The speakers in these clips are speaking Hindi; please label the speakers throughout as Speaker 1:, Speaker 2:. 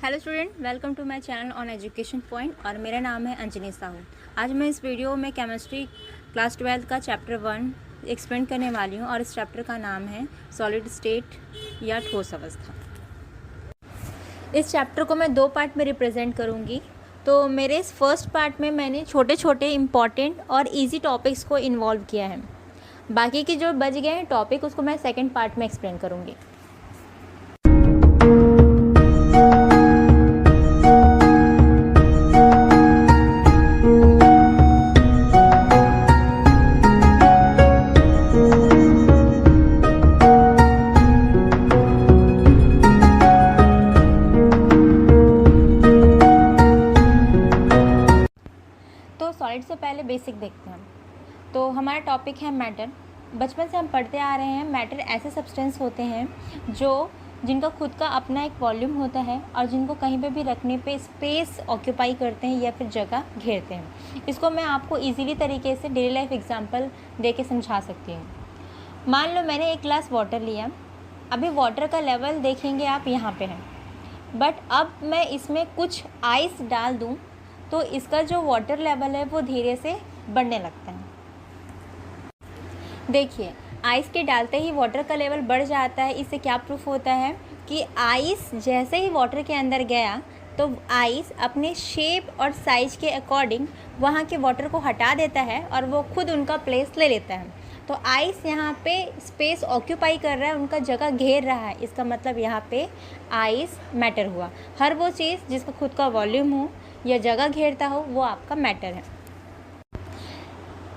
Speaker 1: Hello student, welcome to my channel on education point और मेरा नाम है अंजनी साहू। आज मैं इस वीडियो में केमिस्ट्री क्लास 12 का चैप्टर 1 एक्सप्लेन करने वाली हूँ और इस चैप्टर का नाम है सॉलिड स्टेट या ठोस अवस्था। इस चैप्टर को मैं 2 पार्ट में रिप्रेजेंट करूँगी। तो मेरे इस फर्स्ट पार्ट में मैंने छोटे छोटे इम्पॉर्टेंट और ईजी टॉपिक्स को इन्वॉल्व किया है। बाकी के जो बच गए हैं टॉपिक उसको मैं सेकेंड पार्ट में एक्सप्लेन करूँगी। सॉलिड से पहले बेसिक देखते हैं। तो हमारा टॉपिक है मैटर। बचपन से हम पढ़ते आ रहे हैं मैटर ऐसे सब्सटेंस होते हैं जिनका खुद का अपना एक वॉल्यूम होता है और जिनको कहीं पे भी रखने पे स्पेस ऑक्यूपाई करते हैं या फिर जगह घेरते हैं। इसको मैं आपको इजीली तरीके से डेली लाइफ एग्जांपल दे के समझा सकती हूँ। मान लो मैंने एक ग्लास वाटर लिया। अभी वाटर का लेवल देखेंगे आप यहाँ पे है, बट अब मैं इसमें कुछ आइस डाल दूँ तो इसका जो वाटर लेवल है वो धीरे से बढ़ने लगता है। देखिए, आइस के डालते ही वाटर का लेवल बढ़ जाता है। इससे क्या प्रूफ होता है कि आइस जैसे ही वाटर के अंदर गया तो आइस अपने शेप और साइज के अकॉर्डिंग वहाँ के वाटर को हटा देता है और वो खुद उनका प्लेस ले लेता है। तो आइस यहाँ पे स्पेस ऑक्यूपाई कर रहा है, उनका जगह घेर रहा है। इसका मतलब यहाँ पे आइस मैटर हुआ। हर वो चीज़ जिसका खुद का वॉल्यूम हो या जगह घेरता हो वो आपका मैटर है।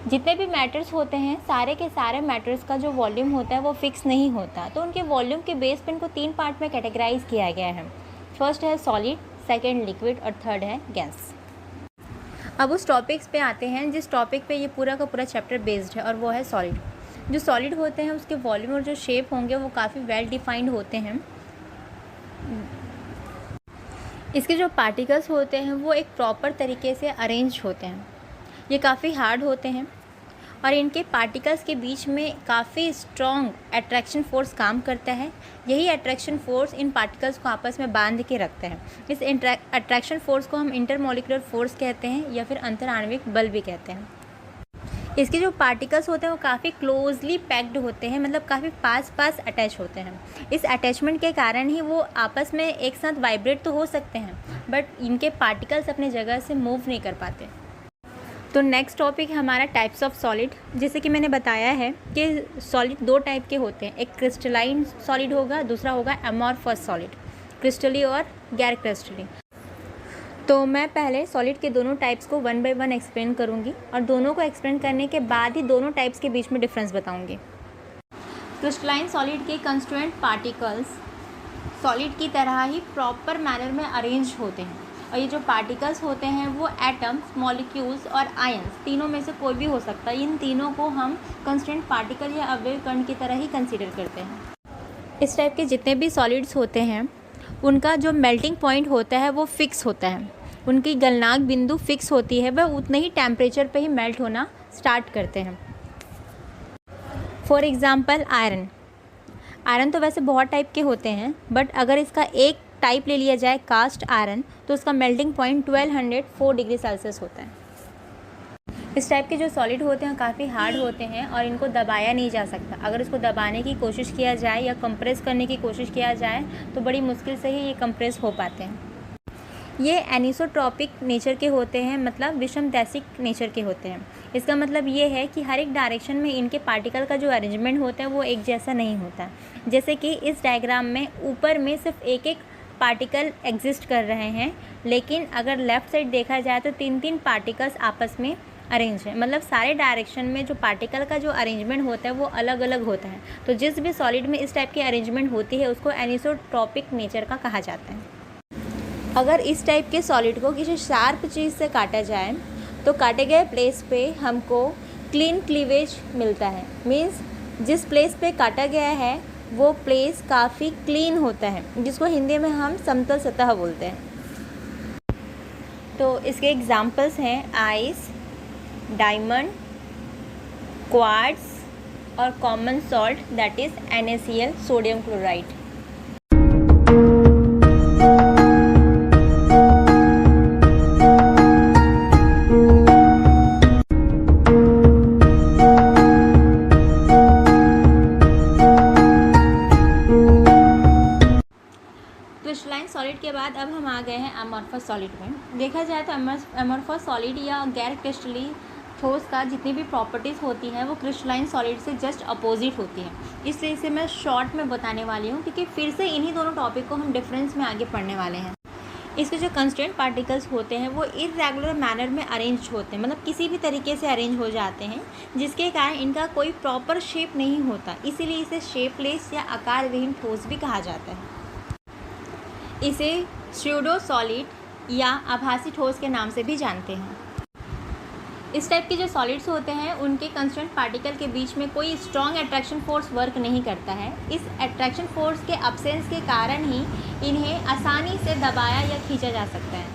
Speaker 1: जितने भी मैटर्स होते हैं सारे के सारे मैटर्स का जो वॉल्यूम होता है वो फिक्स नहीं होता। तो उनके वॉल्यूम के बेस पे इनको 3 पार्ट में कैटेगराइज किया गया है। फर्स्ट है सॉलिड, सेकंड लिक्विड और थर्ड है गैस। अब उस टॉपिक्स पे आते हैं जिस टॉपिक पे ये पूरा का पूरा चैप्टर बेस्ड है और वो है सॉलिड। जो सॉलिड होते हैं उसके वॉल्यूम और जो शेप होंगे वो काफ़ी वेल डिफाइंड होते हैं। इसके जो पार्टिकल्स होते हैं वो एक प्रॉपर तरीके से अरेंज होते हैं। ये काफ़ी हार्ड होते हैं और इनके पार्टिकल्स के बीच में काफ़ी स्ट्रॉन्ग अट्रैक्शन फोर्स काम करता है। यही अट्रैक्शन फोर्स इन पार्टिकल्स को आपस में बांध के रखते हैं। इस अट्रैक्शन फोर्स को हम इंटरमॉलिक्यूलर फोर्स कहते हैं या फिर अंतराण्विक बल भी कहते हैं। इसके जो पार्टिकल्स होते हैं वो काफ़ी क्लोजली पैक्ड होते हैं, मतलब काफ़ी पास पास अटैच होते हैं। इस अटैचमेंट के कारण ही वो आपस में एक साथ वाइब्रेट तो हो सकते हैं बट इनके पार्टिकल्स अपने जगह से मूव नहीं कर पाते। तो नेक्स्ट टॉपिक है हमारा टाइप्स ऑफ सॉलिड। जैसे कि मैंने बताया है कि सॉलिड 2 टाइप के होते हैं। एक क्रिस्टलाइन सॉलिड होगा, दूसरा होगा एमॉर्फस सॉलिड, क्रिस्टली और गैर क्रिस्टली। तो मैं पहले सॉलिड के दोनों टाइप्स को 1 बाय 1 एक्सप्लेन करूँगी और दोनों को एक्सप्लेन करने के बाद ही दोनों टाइप्स के बीच में डिफरेंस बताऊँगी। क्रिस्टलाइन सॉलिड के कंस्टिट्यूएंट पार्टिकल्स सॉलिड की तरह ही प्रॉपर मैनर में अरेंज होते हैं और ये जो पार्टिकल्स होते हैं वो एटम्स, मॉलिक्यूल्स और आयंस तीनों में से कोई भी हो सकता है। इन तीनों को हम कंस्टिट्यूएंट पार्टिकल या अवयव कण की तरह ही कंसीडर करते हैं। इस टाइप के जितने भी सॉलिड्स होते हैं उनका जो मेल्टिंग पॉइंट होता है वो फिक्स होता है। उनकी गलनांक बिंदु फिक्स होती है, वह उतने ही टेम्परेचर पे ही मेल्ट होना स्टार्ट करते हैं। फॉर एग्ज़ाम्पल आयरन तो वैसे बहुत टाइप के होते हैं बट अगर इसका एक टाइप ले लिया जाए कास्ट आयरन तो उसका मेल्टिंग पॉइंट 1204 डिग्री सेल्सियस होता है। इस टाइप के जो सॉलिड होते हैं काफ़ी हार्ड होते हैं और इनको दबाया नहीं जा सकता। अगर इसको दबाने की कोशिश किया जाए या कंप्रेस करने की कोशिश किया जाए तो बड़ी मुश्किल से ही ये कंप्रेस हो पाते हैं। ये एनिसोट्रॉपिक नेचर के होते हैं, मतलब विषमदैशिक नेचर के होते हैं। इसका मतलब ये है कि हर एक डायरेक्शन में इनके पार्टिकल का जो अरेंजमेंट होता है वो एक जैसा नहीं होता। जैसे कि इस डायग्राम में ऊपर में सिर्फ एक एक पार्टिकल एग्जिस्ट कर रहे हैं, लेकिन अगर लेफ़्ट साइड देखा जाए तो 3-3 पार्टिकल्स आपस में अरेंज है, मतलब सारे डायरेक्शन में जो पार्टिकल का जो अरेंजमेंट होता है वो अलग अलग होता है। तो जिस भी सॉलिड में इस टाइप की अरेंजमेंट होती है उसको एनिसोट्रॉपिक नेचर का कहा जाता है। अगर इस टाइप के सॉलिड को किसी शार्प चीज़ से काटा जाए तो काटे गए प्लेस पे हमको क्लीन क्लीवेज मिलता है। मीन्स जिस प्लेस पे काटा गया है वो प्लेस काफ़ी क्लीन होता है, जिसको हिंदी में हम समतल सतह बोलते हैं। तो इसके एग्जांपल्स हैं आइस, डायमंड, क्वार्ट्ज और common salt that is NaCl, sodium chloride. Crystalline solid के बाद अब हम आ गए हैं अमॉर्फस सॉलिड में। देखा जाए तो अमॉर्फस सॉलिड या गैर क्रिस्टली ठोस का जितनी भी प्रॉपर्टीज़ होती हैं वो क्रिस्टलाइन सॉलिड से जस्ट अपोजिट होती हैं। इसलिए इसे मैं शॉर्ट में बताने वाली हूँ, क्योंकि फिर से इन्हीं दोनों टॉपिक को हम डिफरेंस में आगे पढ़ने वाले हैं। इसके जो कंस्टेंट पार्टिकल्स होते हैं वो इर्रेगुलर मैनर में अरेंज होते हैं, मतलब किसी भी तरीके से अरेंज हो जाते हैं, जिसके कारण इनका कोई प्रॉपर शेप नहीं होता। इसीलिए इसे शेपलेस या आकार विहीन ठोस भी कहा जाता है। इसे स्यूडो सॉलिड या आभासी ठोस के नाम से भी जानते हैं। इस टाइप के जो सॉलिड्स होते हैं उनके कंस्टेंट पार्टिकल के बीच में कोई स्ट्रॉन्ग अट्रैक्शन फोर्स वर्क नहीं करता है। इस अट्रैक्शन फोर्स के अब्सेंस के कारण ही इन्हें आसानी से दबाया या खींचा जा सकता है।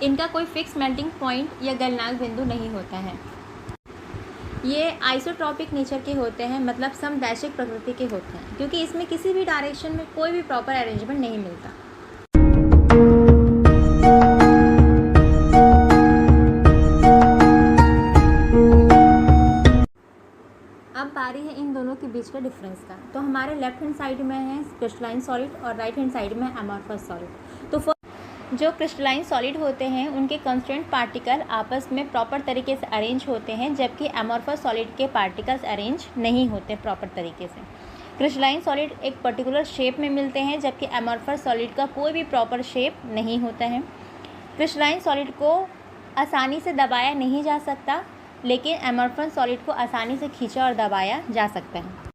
Speaker 1: इनका कोई फिक्स मेल्टिंग पॉइंट या गलनांक बिंदु नहीं होता है। ये आइसोट्रॉपिक नेचर के होते हैं, मतलब समदैशिक प्रकृति के होते हैं, क्योंकि इसमें किसी भी डायरेक्शन में कोई भी प्रॉपर अरेंजमेंट नहीं मिलता। अब बारी है इन दोनों के बीच का डिफरेंस का। तो हमारे लेफ्ट हैंड साइड में है क्रिस्टलाइन सॉलिड और राइट हैंड साइड में अमॉर्फस सॉलिड। तो जो क्रिस्टलाइन सॉलिड होते हैं उनके कंस्टेंट पार्टिकल आपस में प्रॉपर तरीके से अरेंज होते हैं, जबकि अमॉर्फस सॉलिड के पार्टिकल्स अरेंज नहीं होते प्रॉपर तरीके से। क्रिस्टलाइन सॉलिड एक पर्टिकुलर शेप में मिलते हैं, जबकि अमॉर्फस सॉलिड का कोई भी प्रॉपर शेप नहीं होता है। क्रिस्टलाइन सॉलिड को आसानी से दबाया नहीं जा सकता, लेकिन अमॉर्फस सॉलिड को आसानी से खींचा और दबाया जा सकता है।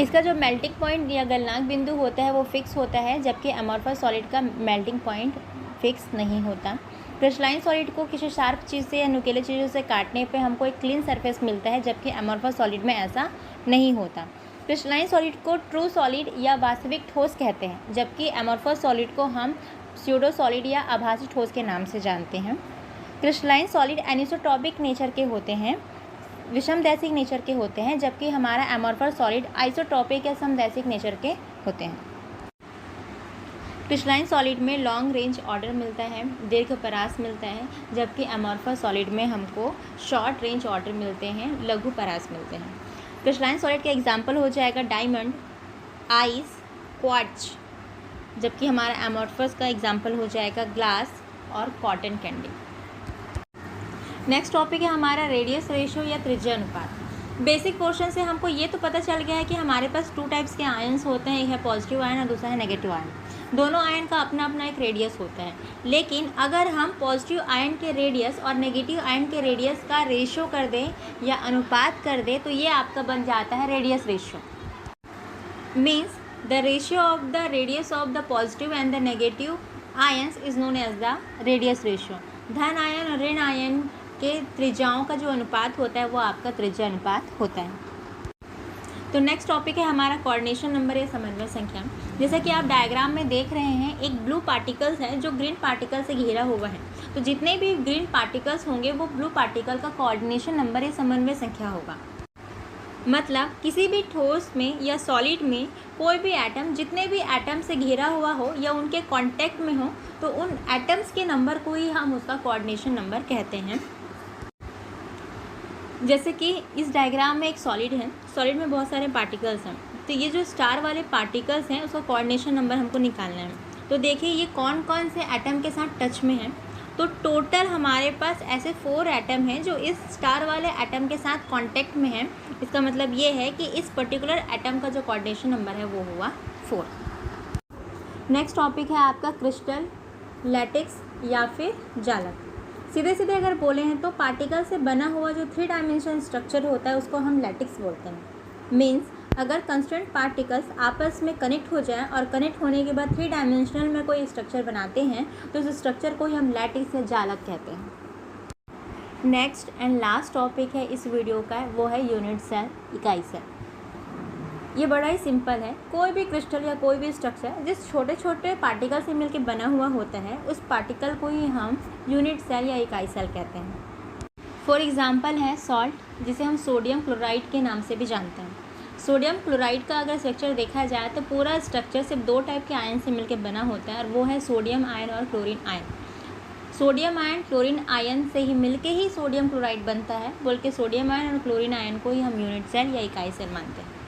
Speaker 1: इसका जो मेल्टिंग पॉइंट या गलनांक बिंदु होता है वो फिक्स होता है, जबकि अमॉर्फस सॉलिड का मेल्टिंग पॉइंट फिक्स नहीं होता। क्रिस्टलाइन सॉलिड को किसी शार्प चीज़ से या नुकीले चीज़ों से काटने पे हमको एक क्लीन सरफेस मिलता है, जबकि अमॉर्फस सॉलिड में ऐसा नहीं होता। क्रिस्टलाइन सॉलिड को ट्रू सॉलिड या वास्तविक ठोस कहते हैं, जबकि अमॉर्फस सॉलिड को हम स्यूडो सॉलिड या आभासी ठोस के नाम से जानते हैं। क्रिस्टलाइन सॉलिड एनिसोट्रॉपिक नेचर के होते हैं, विषमदैशिक नेचर के होते हैं, जबकि हमारा अमॉर्फस सॉलिड आइसोट्रॉपिक या समदैशिक नेचर के होते हैं। क्रिस्टलाइन सॉलिड में लॉन्ग रेंज ऑर्डर मिलता है, दीर्घपरास मिलता है, जबकि अमॉर्फस सॉलिड में हमको शॉर्ट रेंज ऑर्डर मिलते हैं, लघु परास मिलते हैं। क्रिस्टलाइन सॉलिड का एग्जाम्पल हो जाएगा डायमंड, आइस, क्वार्ट्ज, जबकि हमारा अमॉर्फस का एग्जाम्पल हो जाएगा ग्लास और कॉटन कैंडी। नेक्स्ट टॉपिक है हमारा रेडियस रेशियो या त्रिज्या अनुपात। बेसिक पोर्शन से हमको ये तो पता चल गया है कि हमारे पास 2 टाइप्स के आयन्स होते हैं, एक है पॉजिटिव आयन और दूसरा है नेगेटिव आयन। दोनों आयन का अपना अपना एक रेडियस होता है, लेकिन अगर हम पॉजिटिव आयन के रेडियस और नेगेटिव आयन के रेडियस का रेशियो कर दें या अनुपात कर दें तो ये आपका बन जाता है radius ratio. Means the ratio of the radius of the positive and the negative ions is known as the radius ratio. धन आयन और ऋण आयन के त्रिज्याओं का जो अनुपात होता है वो आपका त्रिज्या अनुपात होता है। तो नेक्स्ट टॉपिक है हमारा कोऑर्डिनेशन नंबर या समन्वय संख्या। जैसा कि आप डायग्राम में देख रहे हैं, एक ब्लू पार्टिकल्स है जो ग्रीन पार्टिकल से घिरा हुआ है। तो जितने भी ग्रीन पार्टिकल्स होंगे वो ब्लू पार्टिकल का कोऑर्डिनेशन नंबर या समन्वय संख्या होगा। मतलब किसी भी ठोस में या सॉलिड में कोई भी एटम जितने भी एटम से घिरा हुआ हो या उनके कांटेक्ट में हो तो उन एटम्स के नंबर को ही हम उसका कोऑर्डिनेशन नंबर कहते हैं। जैसे कि इस डायग्राम में एक सॉलिड है, सॉलिड में बहुत सारे पार्टिकल्स हैं, तो ये जो स्टार वाले पार्टिकल्स हैं उसका कोऑर्डिनेशन नंबर हमको निकालना है। तो देखिए ये कौन कौन से एटम के साथ टच में है। तो टोटल हमारे पास ऐसे 4 एटम हैं जो इस स्टार वाले एटम के साथ कांटेक्ट में हैं। इसका मतलब ये है कि इस पर्टिकुलर एटम का जो कोऑर्डिनेशन नंबर है वो हुआ 4। नेक्स्ट टॉपिक है आपका क्रिस्टल, लैटेक्स या फिर जालक। सीधे सीधे अगर बोले हैं तो पार्टिकल से बना हुआ जो 3 डायमेंशनल स्ट्रक्चर होता है उसको हम लैटिक्स बोलते हैं। मीन्स अगर कंस्टेंट पार्टिकल्स आपस में कनेक्ट हो जाए और कनेक्ट होने के बाद 3 डायमेंशनल में कोई स्ट्रक्चर बनाते हैं तो उस स्ट्रक्चर को ही हम लैटिक्स या जालक कहते हैं। नेक्स्ट एंड लास्ट टॉपिक है इस वीडियो का, वो है यूनिट सेल, इकाई सेल। ये बड़ा ही सिंपल है। कोई भी क्रिस्टल या कोई भी स्ट्रक्चर जिस छोटे छोटे पार्टिकल से मिलकर बना हुआ होता है उस पार्टिकल को ही हम यूनिट सेल या इकाई सेल कहते हैं। फॉर एग्जांपल है सॉल्ट, जिसे हम सोडियम क्लोराइड के नाम से भी जानते हैं। सोडियम क्लोराइड का अगर स्ट्रक्चर देखा जाए तो पूरा स्ट्रक्चर सिर्फ 2 टाइप के आयन से मिलकर बना होता है और वो है सोडियम आयन और chlorine ion. Sodium ion chlorine ion से ही मिलके ही सोडियम क्लोराइड बनता है, बोल के सोडियम आयन और क्लोरीन आयन को ही हम यूनिट सेल या इकाई सेल मानते हैं।